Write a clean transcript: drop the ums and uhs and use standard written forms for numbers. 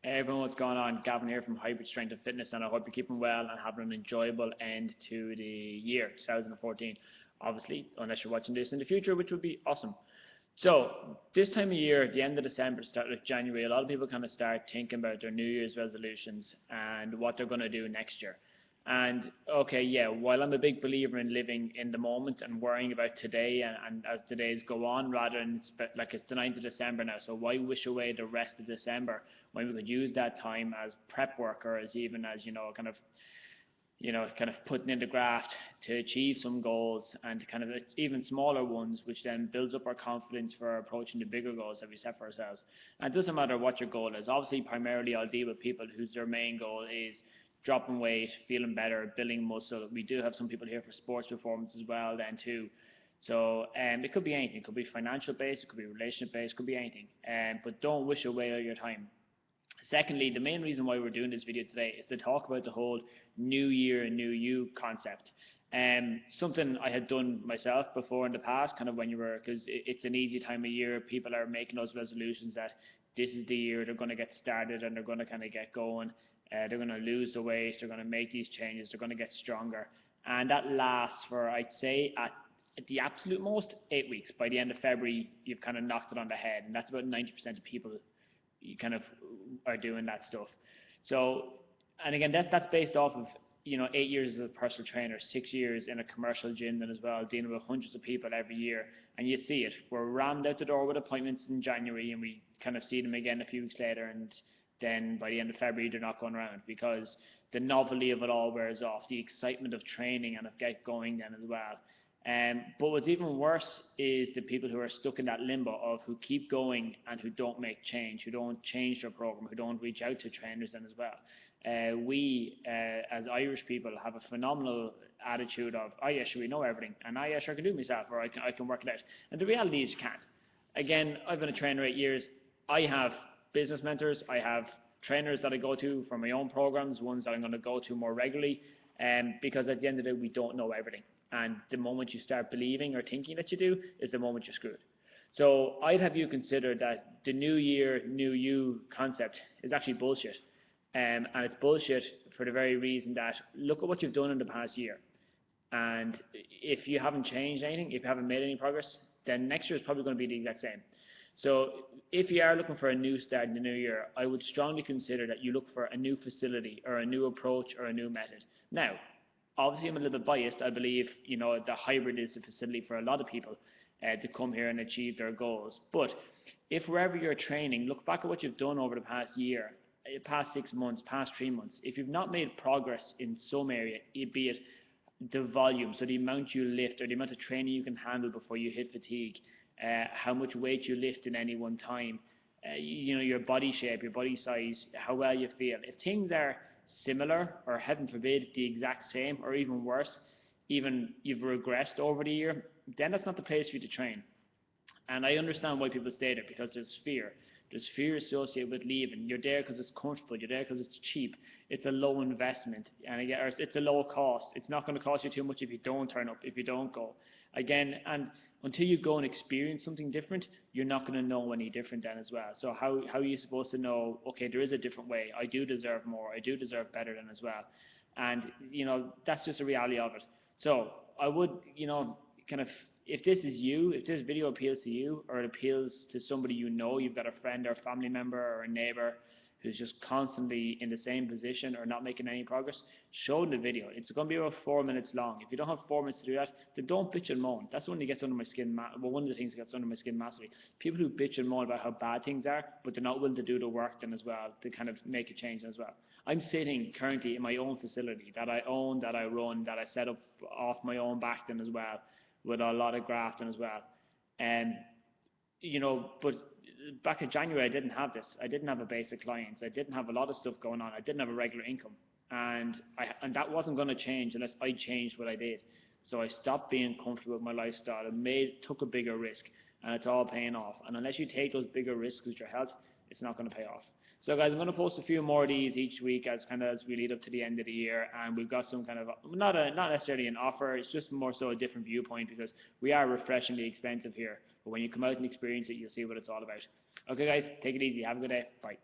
Hey everyone, what's going on? Gavin here from Hybrid Strength and Fitness, and I hope you're keeping well and having an enjoyable end to the year 2014. Obviously, unless you're watching this in the future, which would be awesome. So, this time of year, at the end of December, start of January, a lot of people kind of start thinking about their New Year's resolutions and what they're going to do next year. And okay, yeah, while I'm a big believer in living in the moment and worrying about today and as the days go on, rather than like it's the 9th of December now, so why wish away the rest of December when we could use that time as prep work, or as even as kind of putting in the graft to achieve some goals, and kind of even smaller ones, which then builds up our confidence for approaching the bigger goals that we set for ourselves. And it doesn't matter what your goal is. Obviously, primarily I'll deal with people whose their main goal is dropping weight, feeling better, building muscle. We do have some people here for sports performance as well then too. So it could be anything. It could be financial based, it could be relationship based, it could be anything. But don't wish away all your time. Secondly, the main reason why we're doing this video today is to talk about the whole new year, new you concept. Something I had done myself before in the past, kind of when you were, because it's an easy time of year, people are making those resolutions that this is the year they're going to get started and they're going to kind of get going. They're going to lose the weight, they're going to make these changes, they're going to get stronger. And that lasts for, I'd say, at the absolute most, 8 weeks. By the end of February, you've kind of knocked it on the head, and that's about 90% of people you kind of are doing that stuff. So, and again, that's based off of 8 years as a personal trainer, 6 years in a commercial gym, then as well, dealing with hundreds of people every year, and you see it. We're rammed out the door with appointments in January, and we kind of see them again a few weeks later, and then by the end of February they're not going around, because the novelty of it all wears off, the excitement of training and of get going then as well. But what's even worse is the people who are stuck in that limbo of who keep going and who don't make change, who don't change their program, who don't reach out to trainers then as well. We, as Irish people, have a phenomenal attitude of, oh yeah, sure, we know everything, and oh yeah, sure, I can do it myself, or I can work it out. And the reality is you can't. Again, I've been a trainer 8 years. I have business mentors, I have trainers that I go to for my own programs, ones that I'm going to go to more regularly, because at the end of the day, we don't know everything. And the moment you start believing or thinking that you do is the moment you're screwed. So I'd have you consider that the new year, new you concept is actually bullshit. And it's bullshit for the very reason that look at what you've done in the past year. And if you haven't changed anything, if you haven't made any progress, then next year is probably going to be the exact same. So if you are looking for a new start in the new year, I would strongly consider that you look for a new facility or a new approach or a new method. Now, obviously I'm a little bit biased. I believe the hybrid is the facility for a lot of people to come here and achieve their goals. But if wherever you're training, look back at what you've done over the past year, past 6 months, past 3 months. If you've not made progress in some area, be it the volume, so the amount you lift or the amount of training you can handle before you hit fatigue, how much weight you lift in any one time, your body shape, your body size, how well you feel. If things are similar, or heaven forbid, the exact same, or even worse, even you've regressed over the year, then that's not the place for you to train. And I understand why people stay there, because there's fear. There's fear associated with leaving. You're there because it's comfortable. You're there because it's cheap. It's a low investment, and again, or it's a low cost. It's not going to cost you too much if you don't turn up, if you don't go. Again, and until you go and experience something different, you're not going to know any different then as well. So how are you supposed to know, okay, there is a different way. I do deserve more. I do deserve better than as well. And, that's just the reality of it. So I would, kind of, if this is you, if this video appeals to you, or it appeals to somebody you've got a friend or a family member or a neighbor who's just constantly in the same position or not making any progress, show them the video. It's going to be about 4 minutes long. If you don't have 4 minutes to do that, then don't bitch and moan. That's one that gets under my skin. Well, one of the things that gets under my skin massively. People who bitch and moan about how bad things are, but they're not willing to do the work then as well to kind of make a change as well. I'm sitting currently in my own facility that I own, that I run, that I set up off my own back then as well, with a lot of grafting as well. And but back in January I didn't have this. I didn't have a base of clients. I didn't have a lot of stuff going on. I didn't have a regular income, and that wasn't going to change unless I changed what I did. So I stopped being comfortable with my lifestyle and took a bigger risk, and it's all paying off. And unless you take those bigger risks with your health, it's not going to pay off. So guys, I'm going to post a few more of these each week as we lead up to the end of the year, and we've got some kind of not necessarily an offer. It's just more so a different viewpoint, because we are refreshingly expensive here. But when you come out and experience it, you'll see what it's all about. Okay, guys, take it easy. Have a good day. Bye.